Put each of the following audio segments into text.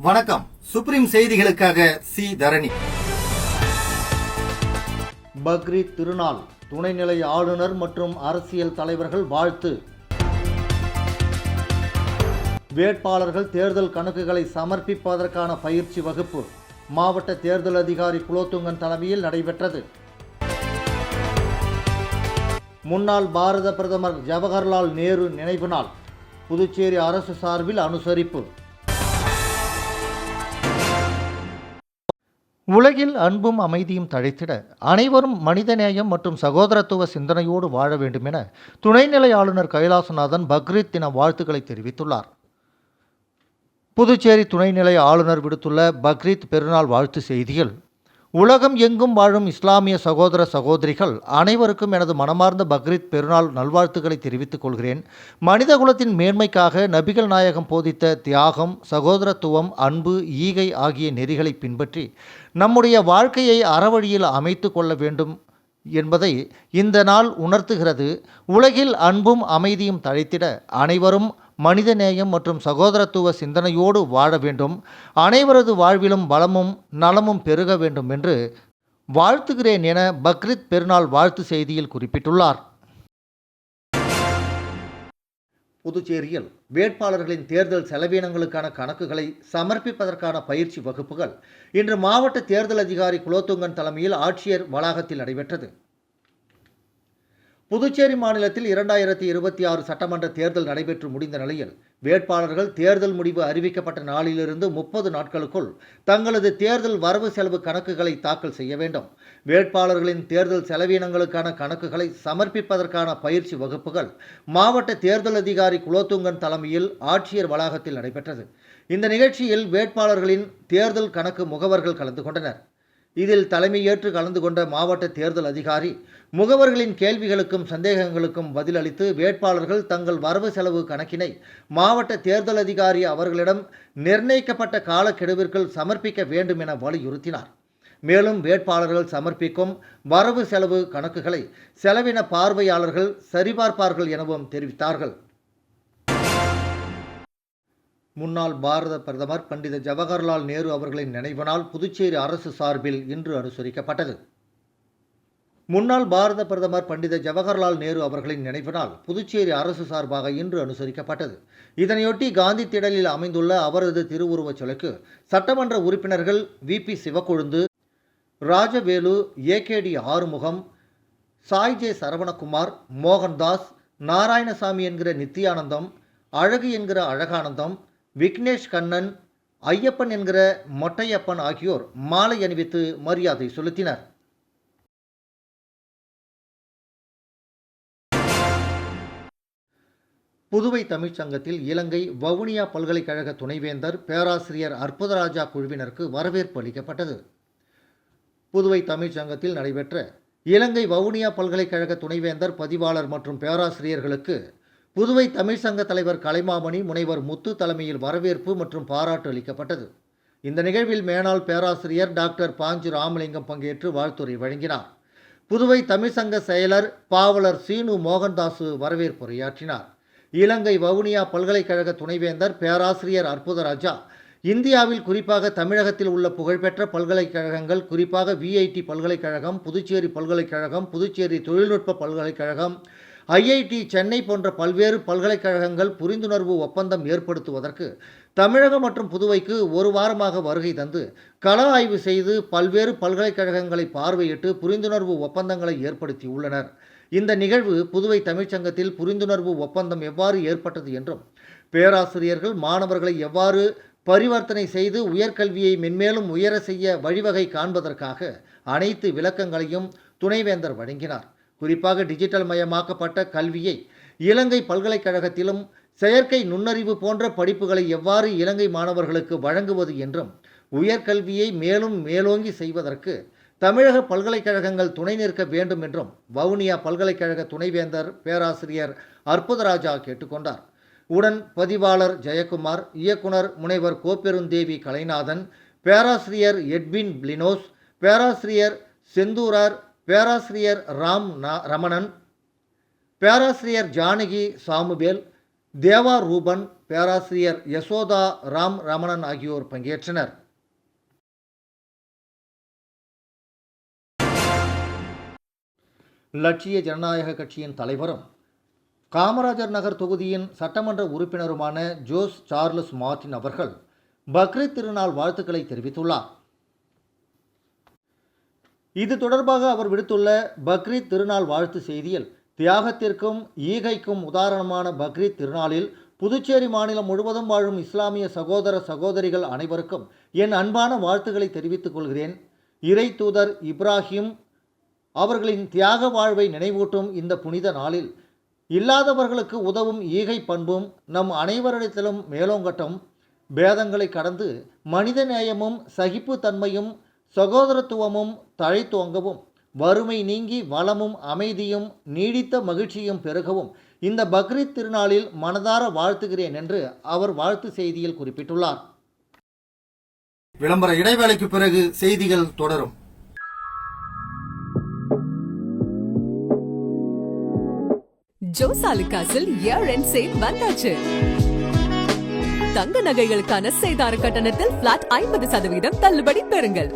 வணக்கம். சுப்ரீம் செய்திகளுக்காக சி தரணி. பக்ரீத் திருநாள் துணைநிலை ஆளுநர் மற்றும் அரசியல் தலைவர்கள் வாழ்த்து. வேட்பாளர்கள் தேர்தல் கணக்குகளை சமர்ப்பிப்பதற்கான பயிற்சி வகுப்பு மாவட்ட தேர்தல் அதிகாரி குலோத்துங்கன் தலைமையில் நடைபெற்றது. முன்னாள் பாரத பிரதமர் ஜவஹர்லால் நேரு நினைவு நாள் புதுச்சேரி அரசு சார்பில் அனுசரிப்பு. உலகில் அன்பும் அமைதியும் தழைத்திட அனைவரும் மனிதநேயம் மற்றும் சகோதரத்துவ சிந்தனையோடு வாழ வேண்டும் என துணைநிலை ஆளுநர் கைலாசநாதன் பக்ரீத் தின வாழ்த்துக்களை தெரிவித்துள்ளார். புதுச்சேரி துணைநிலை ஆளுநர் விடுத்துள்ள பக்ரீத் பெருநாள் வாழ்த்து செய்தியில், உலகம் எங்கும் வாழும் இஸ்லாமிய சகோதர சகோதரிகள் அனைவருக்கும் எனது மனமார்ந்த பக்ரீத் பெருநாள் நல்வாழ்த்துக்களை தெரிவித்துக் கொள்கிறேன். மனிதகுலத்தின் மேன்மைக்காக நபிகள் நாயகம் போதித்த தியாகம், சகோதரத்துவம், அன்பு, ஈகை ஆகிய நெறிகளை பின்பற்றி நம்முடைய வாழ்க்கையை அறவழியில் அமைத்து கொள்ள வேண்டும் என்பதை இந்த நாள் உணர்த்துகிறது. உலகில் அன்பும் அமைதியும் தழைத்திட அனைவரும் மனிதநேயம் மற்றும் சகோதரத்துவ சிந்தனையோடு வாழ வேண்டும். அனைவரது வாழ்விலும் வளமும் நலமும் பெருக வேண்டும் என்று வாழ்த்துகிறேன் என பக்ரீத் பெருநாள் வாழ்த்து செய்தியில் குறிப்பிட்டுள்ளார். புதுச்சேரியில் வேட்பாளர்களின் தேர்தல் செலவினங்களுக்கான கணக்குகளை சமர்ப்பிப்பதற்கான பயிற்சி வகுப்புகள் இன்று மாவட்ட தேர்தல் அதிகாரி குலோத்துங்கன் தலைமையில் ஆட்சியர் வளாகத்தில் நடைபெற்றது. புதுச்சேரி மாநிலத்தில் 2026 சட்டமன்ற தேர்தல் நடைபெற்று முடிந்த நிலையில் வேட்பாளர்கள் தேர்தல் முடிவு அறிவிக்கப்பட்ட நாளிலிருந்து 30 நாட்களுக்குள் தங்களது தேர்தல் வரவு செலவு கணக்குகளை தாக்கல் செய்ய வேண்டும். வேட்பாளர்களின் தேர்தல் செலவினங்களுக்கான கணக்குகளை சமர்ப்பிப்பதற்கான பயிற்சி வகுப்புகள் மாவட்ட தேர்தல் அதிகாரி குலோத்துங்கன் தலைமையில் ஆட்சியர் வளாகத்தில் நடைபெற்றது. இந்த நிகழ்ச்சியில் வேட்பாளர்களின் தேர்தல் கணக்கு முகவர்கள் கலந்து கொண்டனர். இதில் தலைமையேற்று கலந்து கொண்ட மாவட்ட தேர்தல் அதிகாரி முகவர்களின் கேள்விகளுக்கும் சந்தேகங்களுக்கும் பதிலளித்து வேட்பாளர்கள் தங்கள் வரவு செலவு கணக்கினை மாவட்ட தேர்தல் அதிகாரி அவர்களிடம் நிர்ணயிக்கப்பட்ட காலக்கெடுவிற்குள் சமர்ப்பிக்க வேண்டும் என வலியுறுத்தினார். மேலும் வேட்பாளர்கள் சமர்ப்பிக்கும் வரவு செலவு கணக்குகளை செலவின பார்வையாளர்கள் சரிபார்ப்பார்கள் எனவும் தெரிவித்தார்கள். முன்னாள் பாரத பிரதமர் பண்டித ஜவஹர்லால் நேரு அவர்களின் நினைவு நாள் புதுச்சேரி அரசு சார்பில் இன்று அனுசரிக்கப்பட்டது. முன்னாள் பாரத பிரதமர் பண்டித ஜவஹர்லால் நேரு அவர்களின் நினைவு நாள் புதுச்சேரி அரசு சார்பாக இன்று அனுசரிக்கப்பட்டது. இதனையொட்டி காந்தி திடலில் அமைந்துள்ள அவரது திருவுருவச் சிலைக்கு சட்டமன்ற உறுப்பினர்கள் வி.பி. சிவக்கொழுந்து, ராஜவேலு, ஏ.கே.டி. ஆறுமுகம், சாய் ஜே. சரவணகுமார், மோகன்தாஸ், நாராயணசாமி என்கிற நித்தியானந்தம், அழகு என்கிற அழகானந்தம், விக்னேஷ் கண்ணன், ஐயப்பன் என்கிற மொட்டையப்பன் ஆகியோர் மாலை அணிவித்து மரியாதை செலுத்தினர். புதுவை தமிழ்ச்சங்கத்தில் இலங்கை வவுனியா பல்கலைக்கழக துணைவேந்தர் பேராசிரியர் அற்புதராஜா குழுவினருக்கு வரவேற்பு அளிக்கப்பட்டது. புதுவை தமிழ்ச்சங்கத்தில் நடைபெற்ற இலங்கை வவுனியா பல்கலைக்கழக துணைவேந்தர், பதிவாளர் மற்றும் பேராசிரியர்களுக்கு புதுவை தமிழ்ச்சங்க தலைவர் கலைமாமணி, முனைவர் முத்து தலைமையில் வரவேற்பு மற்றும் பாராட்டு அளிக்கப்பட்டது. இந்த நிகழ்வில் மேனாள் பேராசிரியர் டாக்டர் பாஞ்சு ராமலிங்கம் பங்கேற்று வாழ்த்துரை வழங்கினார். புதுவை தமிழ்ச்சங்க செயலர் பாவலர் சீனு மோகன்தாசு வரவேற்புரையாற்றினார். இலங்கை வவுனியா பல்கலைக்கழக துணைவேந்தர் பேராசிரியர் அற்புதராஜா, இந்தியாவில் குறிப்பாக தமிழகத்தில் உள்ள புகழ்பெற்ற பல்கலைக்கழகங்கள், குறிப்பாக விஐடி பல்கலைக்கழகம், புதுச்சேரி பல்கலைக்கழகம், புதுச்சேரி தொழில்நுட்ப பல்கலைக்கழகம், ஐஐடி சென்னை போன்ற பல்வேறு பல்கலைக்கழகங்கள் புரிந்துணர்வு ஒப்பந்தம் ஏற்படுத்துவதற்கு தமிழகம் மற்றும் புதுவைக்கு ஒரு வாரமாக வருகை தந்து கள ஆய்வு செய்து பல்வேறு பல்கலைக்கழகங்களை பார்வையிட்டு புரிந்துணர்வு ஒப்பந்தங்களை ஏற்படுத்தியுள்ளனர். இந்த நிகழ்வு புதுவை தமிழ்ச்சங்கத்தில் புரிந்துணர்வு ஒப்பந்தம் எவ்வாறு ஏற்பட்டது என்றும், பேராசிரியர்கள் மாணவர்களை எவ்வாறு பரிவர்த்தனை செய்து உயர்கல்வியை மென்மேலும் உயர செய்ய வழிவகை காண்பதற்காக அனைத்து விளக்கங்களையும் துணைவேந்தர் வழங்கினார். குறிப்பாக டிஜிட்டல் மயமாக்கப்பட்ட கல்வியை இலங்கை பல்கலைக்கழகத்திலும் செயற்கை நுண்ணறிவு போன்ற படிப்புகளை எவ்வாறு இலங்கை மாணவர்களுக்கு வழங்குவது என்றும், உயர்கல்வியை மேலும் மேலோங்கி செய்வதற்கு தமிழக பல்கலைக்கழகங்கள் துணை நிற்க வேண்டும் என்றும் வவுனியா பல்கலைக்கழக துணைவேந்தர் பேராசிரியர் அற்புதராஜா கேட்டுக்கொண்டார். உடன் பதிவாளர் ஜெயக்குமார், இயக்குனர் முனைவர் கோப்பெருந்தேவி கலைநாதன், பேராசிரியர் எட்வின் பிளினோஸ், பேராசிரியர் செந்தூரார், பேராசிரியர் ரமணன், பேராசிரியர் ஜானகி சாமுவேல், தேவா ரூபன், பேராசிரியர் யசோதா ராம் ரமணன் ஆகியோர் பங்கேற்றனர். லட்சிய ஜனநாயக கட்சியின் தலைவரும் காமராஜர் நகர் தொகுதியின் சட்டமன்ற உறுப்பினருமான ஜோஸ் சார்லஸ் மார்டின் அவர்கள் பக்ரீத் திருநாள் வாழ்த்துக்களை தெரிவித்துள்ளார். இது தொடர்பாக அவர் விடுத்துள்ள பக்ரீத் திருநாள் வாழ்த்து செய்தியில், தியாகத்திற்கும் ஈகைக்கும் உதாரணமான பக்ரீத் திருநாளில் புதுச்சேரி மாநிலம் முழுவதும் வாழும் இஸ்லாமிய சகோதர சகோதரிகள் அனைவருக்கும் என் அன்பான வாழ்த்துக்களை தெரிவித்துக் கொள்கிறேன். இறை தூதர் இப்ராஹிம் அவர்களின் தியாக வாழ்வை நினைவூட்டும் இந்த புனித நாளில் இல்லாதவர்களுக்கு உதவும் ஈகை பண்பும் நம் அனைவரிடத்திலும் மேலோங்கட்டும். பேதங்களை கடந்து மனித நேயமும் சகிப்புத்தன்மையும் சகோதரத்துவமும் தழைத்தோங்கவும், வறுமை நீங்கி வளமும் அமைதியும் நீடித்த மகிழ்ச்சியும் பெருகவும் இந்த பக்ரீத் திருநாளில் மனதார வாழ்த்துகிறேன் என்று அவர் வாழ்த்து செய்தியில் குறிப்பிட்டுள்ளார். விளம்பர இடைவேளைக்கு பிறகு செய்திகள் தொடரும். ஜோசாலுகாஸில் இயர் எண்ட் சேல் வந்தாச்சு. தங்க நகைகளுக்கான சேதார கட்டணத்தில் பிளாட் 50% தள்ளுபடி பெறுங்கள்.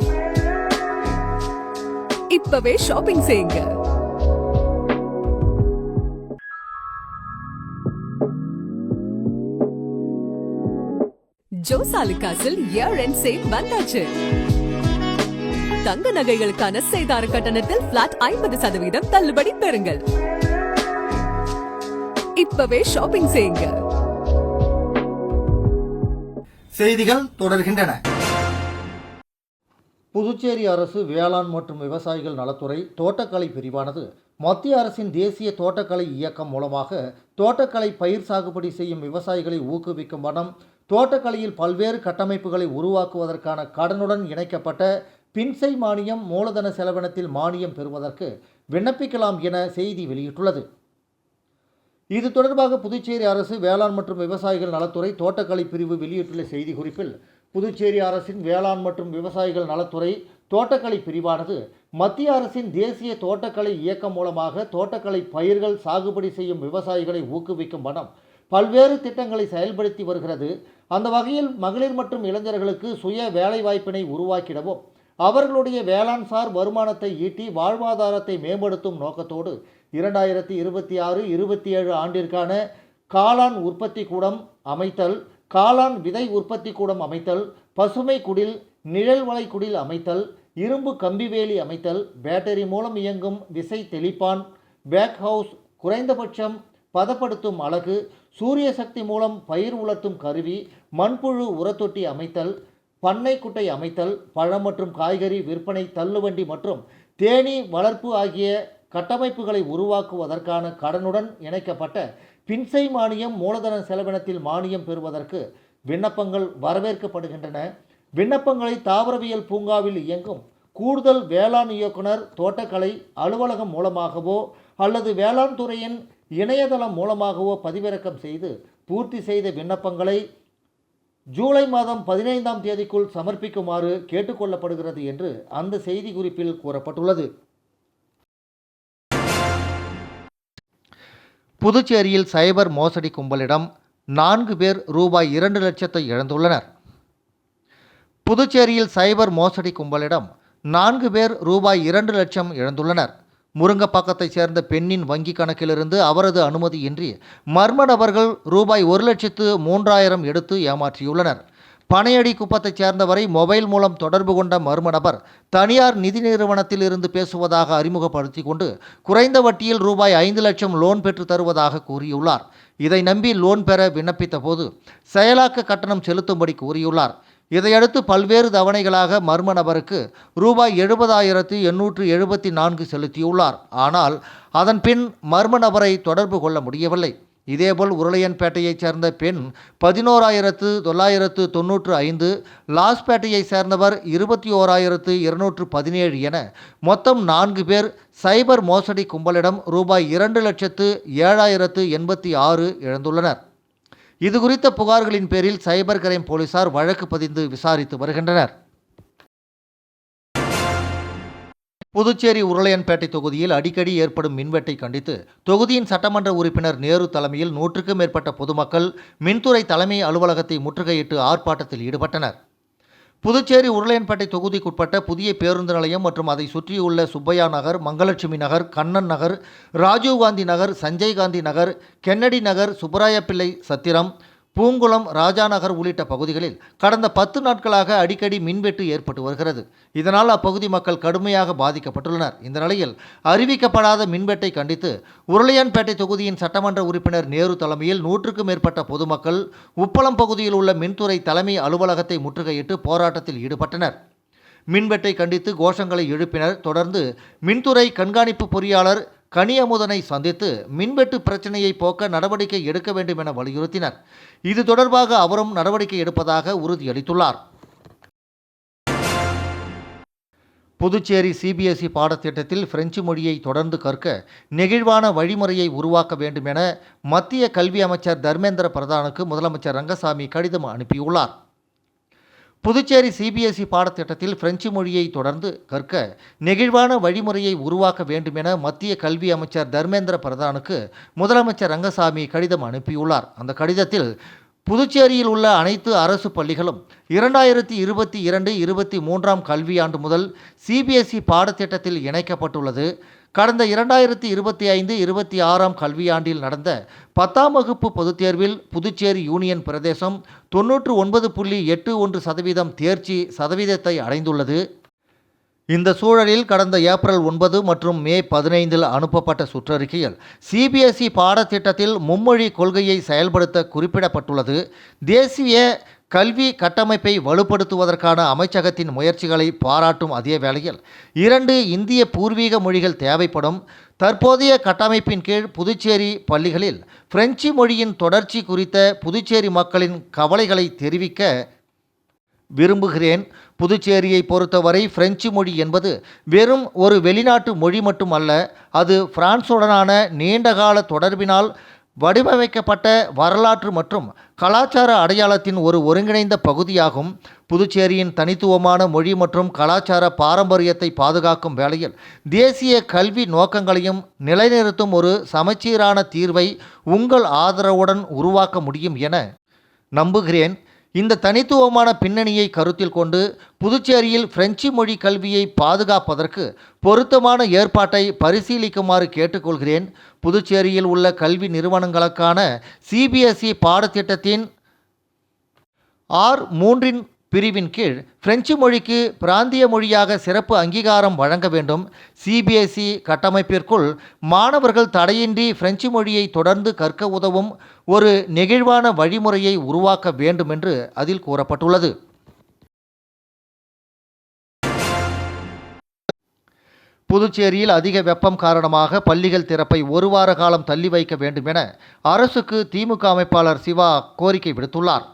இப்பவே ஷாப்பிங் செய்யுங்க. ஜோசாலுகாஸில் இயர் எண்ட் சேல் வந்தாச்சு. தங்க நகைகளுக்கான சேதார கட்டணத்தில் பிளாட் 50% தள்ளுபடி பெறுங்கள். இப்பவே ஷாப்பிங் செய்யுங்க. செய்திகள் தொடர்கின்றன. புதுச்சேரி அரசு வேளாண் மற்றும் விவசாயிகள் நலத்துறை தோட்டக்கலை பிரிவானது மத்திய அரசின் தேசிய தோட்டக்கலை இயக்கம் மூலமாக தோட்டக்கலை பயிர் சாகுபடி செய்யும் விவசாயிகளை ஊக்குவிக்கும் வண்ணம் தோட்டக்கலையில் பல்வேறு கட்டமைப்புகளை உருவாக்குவதற்கான கடனுடன் இணைக்கப்பட்ட பின்சை மானியம் மூலதன செலவினத்தில் மானியம் பெறுவதற்கு விண்ணப்பிக்கலாம் என செய்தி வெளியிட்டுள்ளது. இது தொடர்பாக புதுச்சேரி அரசு வேளாண் மற்றும் விவசாயிகள் நலத்துறை தோட்டக்கலை பிரிவு வெளியிட்டுள்ள செய்திக்குறிப்பில், புதுச்சேரி அரசின் வேளாண் மற்றும் விவசாயிகள் நலத்துறை தோட்டக்கலை பிரிவானது மத்திய அரசின் தேசிய தோட்டக்கலை இயக்கம் மூலமாக தோட்டக்கலை பயிர்கள் சாகுபடி செய்யும் விவசாயிகளை ஊக்குவிக்கும் வண்ணம் பல்வேறு திட்டங்களை செயல்படுத்தி வருகிறது. அந்த வகையில் மகளிர் மற்றும் இளைஞர்களுக்கு சுய வேலைவாய்ப்பினை உருவாக்கிடவும், அவர்களுடைய வேளாண் சார் வருமானத்தை ஈட்டி வாழ்வாதாரத்தை மேம்படுத்தும் நோக்கத்தோடு 2026-27 ஆண்டிற்கான காளான் உற்பத்தி கூடம் அமைத்தல், காளான் விதை உற்பத்தி கூடம் அமைத்தல், பசுமை குடில், நிழல் வலை குடில் அமைத்தல், இரும்பு கம்பிவேலி அமைத்தல், பேட்டரி மூலம் இயங்கும் விசை தெளிப்பான், பேக் ஹவுஸ், குறைந்தபட்சம் பதப்படுத்தும் அலகு, சூரிய சக்தி மூலம் பயிர் உலர்த்தும் கருவி, மண்புழு உரத்தொட்டி அமைத்தல், பண்ணை குட்டை அமைத்தல், பழம் மற்றும் காய்கறி விற்பனை தள்ளுவண்டி மற்றும் தேனீ வளர்ப்பு ஆகிய கட்டமைப்புகளை உருவாக்குவதற்கான கடனுடன் இணைக்கப்பட்ட பின்சை மானியம் மூலதன செலவினத்தில் மானியம் பெறுவதற்கு விண்ணப்பங்கள் வரவேற்கப்படுகின்றன. விண்ணப்பங்களை தாவரவியல் பூங்காவில் இயங்கும் கூடுதல் வேளாண் இயக்குனர் தோட்டக்கலை அலுவலகம் மூலமாகவோ அல்லது வேளாண் துறையின் இணையதளம் மூலமாகவோ பதிவிறக்கம் செய்து பூர்த்தி செய்த விண்ணப்பங்களை ஜூலை மாதம் 15ஆம் தேதிக்குள் சமர்ப்பிக்குமாறு கேட்டுக்கொள்ளப்படுகிறது என்று அந்த செய்தி குறிப்பில் கூறப்பட்டுள்ளது. புதுச்சேரியில் சைபர் மோசடி கும்பலிடம் 4 பேர் ரூபாய் 2 லட்சத்தை இழந்துள்ளனர். புதுச்சேரியில் சைபர் மோசடி கும்பலிடம் 4 பேர் ரூபாய் 2 லட்சம் இழந்துள்ளனர். முருங்கப்பாக்கத்தைச் சேர்ந்த பெண்ணின் வங்கி கணக்கிலிருந்து அவரது அனுமதியின்றி மர்ம நபர்கள் ரூபாய் 1,03,000 எடுத்து ஏமாற்றியுள்ளனர். பனையடி குப்பத்தைச் சேர்ந்தவரை மொபைல் மூலம் தொடர்பு கொண்ட மர்ம நபர் தனியார் நிதி நிறுவனத்தில் இருந்து பேசுவதாக அறிமுகப்படுத்தி கொண்டு குறைந்த வட்டியில் ரூபாய் 5 லட்சம் லோன் பெற்று தருவதாக கூறியுள்ளார். இதை நம்பி லோன் பெற விண்ணப்பித்த போது செயலாக்க கட்டணம் செலுத்தும்படி கூறியுள்ளார். இதையடுத்து பல்வேறு தவணைகளாக மர்ம நபருக்கு ரூபாய் 70,874 செலுத்தியுள்ளார். ஆனால் அதன் பின் மர்ம நபரை தொடர்பு கொள்ள முடியவில்லை. இதேபோல் உருளையன்பேட்டையைச் சேர்ந்த பெண் 11,995, லாஸ்பேட்டையைச் சேர்ந்தவர் 21,217 என மொத்தம் 4 பேர் சைபர் மோசடி கும்பலிடம் ரூபாய் 2,07,086 இழந்துள்ளனர். இது குறித்த புகார்களின் பேரில் சைபர் கிரைம் போலீசார் வழக்கு பதிந்து விசாரித்து வருகின்றனர். புதுச்சேரி உருளையன்பேட்டை தொகுதியில் அடிக்கடி ஏற்படும் மின்வெட்டை கண்டித்து தொகுதியின் சட்டமன்ற உறுப்பினர் நேரு தலைமையில் 100க்கும் மேற்பட்ட பொதுமக்கள் மின்துறை தலைமை அலுவலகத்தை முற்றுகையிட்டு ஆர்ப்பாட்டத்தில் ஈடுபட்டனர். புதுச்சேரி உருளையன்பேட்டை தொகுதிக்குட்பட்ட புதிய பேருந்து நிலையம் மற்றும் அதை சுற்றியுள்ள சுப்பையா நகர், மங்கலட்சுமி நகர், கண்ணன் நகர், ராஜீவ்காந்தி நகர், சஞ்சய் காந்தி நகர், கென்னடி நகர், சுப்பராயப்பிள்ளை சத்திரம், பூங்குளம், ராஜா நகர் உள்ளிட்ட பகுதிகளில் கடந்த 10 நாட்களாக அடிக்கடி மின்வெட்டு ஏற்பட்டு வருகிறது. இதனால் அப்பகுதி மக்கள் கடுமையாக பாதிக்கப்பட்டுள்ளனர். இந்த நிலையில் அறிவிக்கப்படாத மின்வெட்டை கண்டித்து உருளையன்பேட்டை தொகுதியின் சட்டமன்ற உறுப்பினர் நேரு தலைமையில் 100க்கும் மேற்பட்ட பொதுமக்கள் உப்பளம் பகுதியில் உள்ள மின்துறை தலைமை அலுவலகத்தை முற்றுகையிட்டு போராட்டத்தில் ஈடுபட்டனர். மின்வெட்டை கண்டித்து கோஷங்களை எழுப்பினர். தொடர்ந்து மின்துறை கண்காணிப்பு பொறியாளர் கனியமுதனை சந்தித்து மின்வெட்டு பிரச்சனையை போக்க நடவடிக்கை எடுக்க வேண்டும் என வலியுறுத்தினர். இது தொடர்பாக அவரும் நடவடிக்கை எடுப்பதாக உறுதியளித்துள்ளார். புதுச்சேரி சிபிஎஸ்இ பாடத்திட்டத்தில் பிரெஞ்சு மொழியை தொடர்ந்து கற்க நெகிழ்வான வழிமுறையை உருவாக்க வேண்டும் என மத்திய கல்வி அமைச்சர் தர்மேந்திர பிரதானுக்கு முதலமைச்சர் ரங்கசாமி கடிதம் அனுப்பியுள்ளார். புதுச்சேரி சிபிஎஸ்இ பாடத்திட்டத்தில் பிரெஞ்சு மொழியை தொடர்ந்து கற்க நெகிழ்வான வழிமுறையை உருவாக்க வேண்டும் என மத்திய கல்வி அமைச்சர் தர்மேந்திர பிரதானுக்கு முதலமைச்சர் ரங்கசாமி கடிதம் அனுப்பியுள்ளார். அந்த கடிதத்தில் புதுச்சேரியில் உள்ள அனைத்து அரசு பள்ளிகளும் 2022-23 கல்வியாண்டு முதல் சிபிஎஸ்இ பாடத்திட்டத்தில் இணைக்கப்பட்டுள்ளது. கடந்த 2025-26 கல்வியாண்டில் நடந்த 10ஆம் வகுப்பு பொதுத் தேர்வில் புதுச்சேரி யூனியன் பிரதேசம் 99.81% தேர்ச்சி சதவீதத்தை அடைந்துள்ளது. இந்த சூழலில் கடந்த ஏப்ரல் 9 மற்றும் மே 15 அனுப்பப்பட்ட சுற்றறிக்கையில் சிபிஎஸ்இ பாடத்திட்டத்தில் மும்மொழி கொள்கையை செயல்படுத்த குறிப்பிடப்பட்டுள்ளது. தேசிய கல்வி கட்டமைப்பை வலுப்படுத்துவதற்கான அமைச்சகத்தின் முயற்சிகளை பாராட்டும் அதே வேளையில் 2 இந்திய பூர்வீக மொழிகள் தேவைப்படும். தற்போதைய கட்டமைப்பின் கீழ் புதுச்சேரி பள்ளிகளில் பிரெஞ்சு மொழியின் தொடர்ச்சி குறித்த புதுச்சேரி மக்களின் கவலைகளை தெரிவிக்க விரும்புகிறேன். புதுச்சேரியை பொறுத்தவரை பிரெஞ்சு மொழி என்பது வெறும் ஒரு வெளிநாட்டு மொழி மட்டுமல்ல, அது பிரான்சுடனான நீண்டகால தொடர்பினால் வடிவமைக்கப்பட்ட வரலாற்று மற்றும் கலாச்சார அடையாளத்தின் ஒரு ஒருங்கிணைந்த பகுதியாகும். புதுச்சேரியின் தனித்துவமான மொழி மற்றும் கலாச்சார பாரம்பரியத்தை பாதுகாக்கும் வேளையில் தேசிய கல்வி நோக்கங்களையும் நிலைநிறுத்தும் ஒரு சமச்சீரான தீர்வை உங்கள் ஆதரவுடன் உருவாக்க முடியும் என நம்புகிறேன். இந்த தனித்துவமான பின்னணியை கருத்தில் கொண்டு புதுச்சேரியில் பிரெஞ்சு மொழி கல்வியை பாதுகாப்பதற்கு பொருத்தமான ஏற்பாட்டை பரிசீலிக்குமாறு கேட்டுக்கொள்கிறேன். புதுச்சேரியில் உள்ள கல்வி நிறுவனங்களுக்கான சிபிஎஸ்இ பாடத்திட்டத்தின் R3 பிரிவின் கீழ் பிரெஞ்சு மொழிக்கு பிராந்திய மொழியாக சிறப்பு அங்கீகாரம் வழங்க வேண்டும். சிபிஎஸ்இ கட்டமைப்பிற்குள் மாணவர்கள் தடையின்றி பிரெஞ்சு மொழியை தொடர்ந்து கற்க உதவும் ஒரு நெகிழ்வான வழிமுறையை உருவாக்க வேண்டும் என்று அதில் கூறப்பட்டுள்ளது. புதுச்சேரியில் அதிக வெப்பம் காரணமாக பள்ளிகள் திறப்பை 1 வார காலம் தள்ளி வைக்க வேண்டும் என அரசுக்கு திமுக அமைப்பாளர் சிவா கோரிக்கை விடுத்துள்ளார்.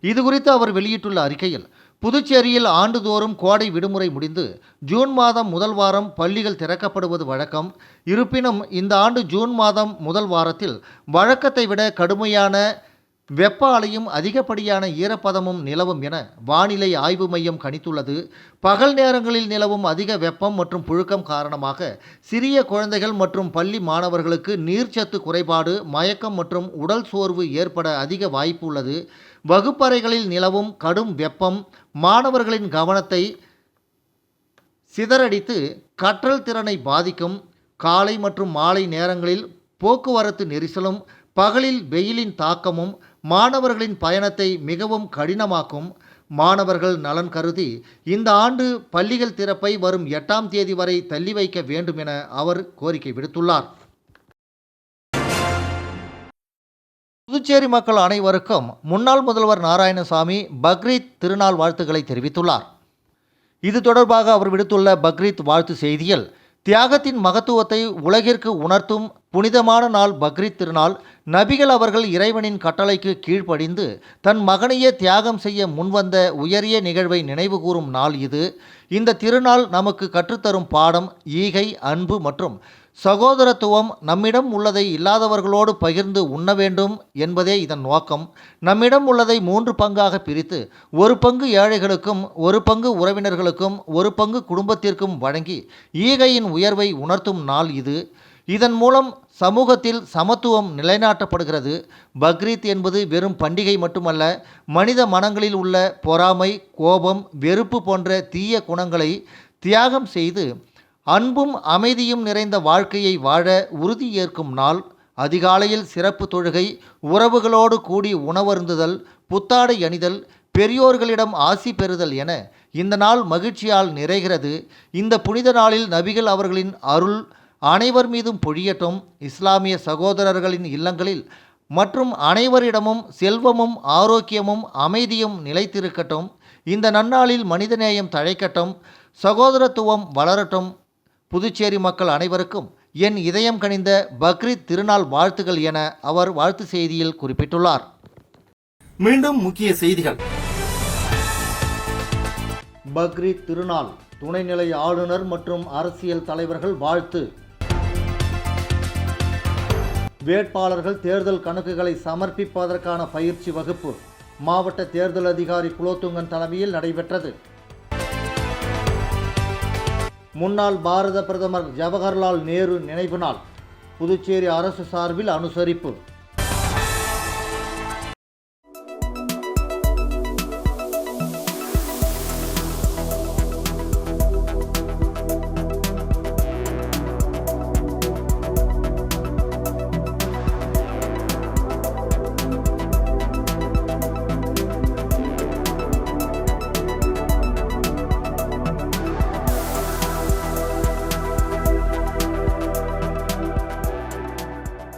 இதுகுறித்து அவர் வெளியிட்டுள்ள அறிக்கையில், புதுச்சேரியில் ஆண்டுதோறும் கோடை விடுமுறை முடிந்து ஜூன் மாதம் முதல் வாரம் பள்ளிகள் திறக்கப்படுவது வழக்கம். இருப்பினும் இந்த ஆண்டு ஜூன் மாதம் முதல் வாரத்தில் வழக்கத்தை விட கடுமையான வெப்ப அலையும் அதிகப்படியான ஈரப்பதமும் நிலவும் என வானிலை ஆய்வு மையம் கணித்துள்ளது. பகல் நேரங்களில் நிலவும் அதிக வெப்பம் மற்றும் புழுக்கம் காரணமாக சிறிய குழந்தைகள் மற்றும் பள்ளி மாணவர்களுக்கு நீர்ச்சத்து குறைபாடு, மயக்கம் மற்றும் உடல் சோர்வு ஏற்பட அதிக வாய்ப்பு உள்ளது. வகுப்பறைகளில் நிலவும் கடும் வெப்பம் மாணவர்களின் கவனத்தை சிதறடித்து கற்றல் திறனை பாதிக்கும். காலை மற்றும் மாலை நேரங்களில் போக்குவரத்து நெரிசலும் பகலில் வெயிலின் தாக்கமும் மாணவர்களின் பயணத்தை மிகவும் கடினமாக்கும். மாணவர்கள் நலன் கருதி இந்த ஆண்டு பள்ளிகள் திறப்பை வரும் 8ஆம் தேதி வரை தள்ளி வைக்க வேண்டும் என அவர் கோரிக்கை விடுத்துள்ளார். புதுச்சேரி மக்கள் அனைவருக்கும் முன்னாள் முதல்வர் நாராயணசாமி பக்ரீத் திருநாள் வாழ்த்துக்களை தெரிவித்துள்ளார். இது தொடர்பாக அவர் விடுத்துள்ள பக்ரீத் வாழ்த்து செய்தியில், தியாகத்தின் மகத்துவத்தை உலகிற்கு உணர்த்தும் புனிதமான நாள் பக்ரீத் திருநாள். நபிகள் அவர்கள் இறைவனின் கட்டளைக்கு கீழ்ப்படிந்து தன் மகனையே தியாகம் செய்ய முன்வந்த உயரிய நிகழ்வை நினைவுகூரும் நாள் இது. இந்த திருநாள் நமக்கு கற்றுத்தரும் பாடம் ஈகை, அன்பு மற்றும் சகோதரத்துவம் நம்மிடம் உள்ளதை இல்லாதவர்களோடு பகிர்ந்து உண்ண வேண்டும் என்பதே இதன் நோக்கம். நம்மிடம் உள்ளதை 3 பங்காக பிரித்து 1 பங்கு ஏழைகளுக்கும் 1 பங்கு உறவினர்களுக்கும் 1 பங்கு குடும்பத்திற்கும் வழங்கி ஈகையின் உயர்வை உணர்த்தும் நாள் இது. இதன் மூலம் சமூகத்தில் சமத்துவம் நிலைநாட்டப்படுகிறது. பக்ரீத் என்பது வெறும் பண்டிகை மட்டுமல்ல, மனித மனங்களில் உள்ள பொறாமை, கோபம், வெறுப்பு போன்ற தீய குணங்களை தியாகம் செய்து அன்பும் அமைதியும் நிறைந்த வாழ்க்கையை வாழ உறுதி ஏற்கும் நாள். அதிகாலையில் சிறப்பு தொழுகை, உறவுகளோடு கூடி உணவருந்துதல், புத்தாடை அணிதல், பெரியோர்களிடம் ஆசி பெறுதல் என இந்த நாள் மகிழ்ச்சியால் நிறைகிறது. இந்த புனித நாளில் நபிகள் அவர்களின் அருள் அனைவர் மீதும் பொழியட்டும். இஸ்லாமிய சகோதரர்களின் இல்லங்களில் மற்றும் அனைவரிடமும் செல்வமும் ஆரோக்கியமும் அமைதியும் நிலைத்திருக்கட்டும். இந்த நன்னாளில் மனிதநேயம் தழைக்கட்டும், சகோதரத்துவம் வளரட்டும். புதுச்சேரி மக்கள் அனைவருக்கும் என் இதயம் கனிந்த பக்ரீத் திருநாள் வாழ்த்துகள் என அவர் வாழ்த்து செய்தியில் குறிப்பிட்டுள்ளார். மீண்டும் முக்கிய செய்திகள். பக்ரீத் திருநாள் துணைநிலை ஆளுநர் மற்றும் அரசியல் தலைவர்கள் வாழ்த்து. வேட்பாளர்கள் தேர்தல் கணக்குகளை சமர்ப்பிப்பதற்கான பயிற்சி வகுப்பு மாவட்ட தேர்தல் அதிகாரி குலோத்துங்கன் தலைமையில் நடைபெற்றது. முன்னாள் பாரத பிரதமர் ஜவஹர்லால் நேரு நினைவு நாள் புதுச்சேரி அரசு சார்பில் அனுசரிப்பு.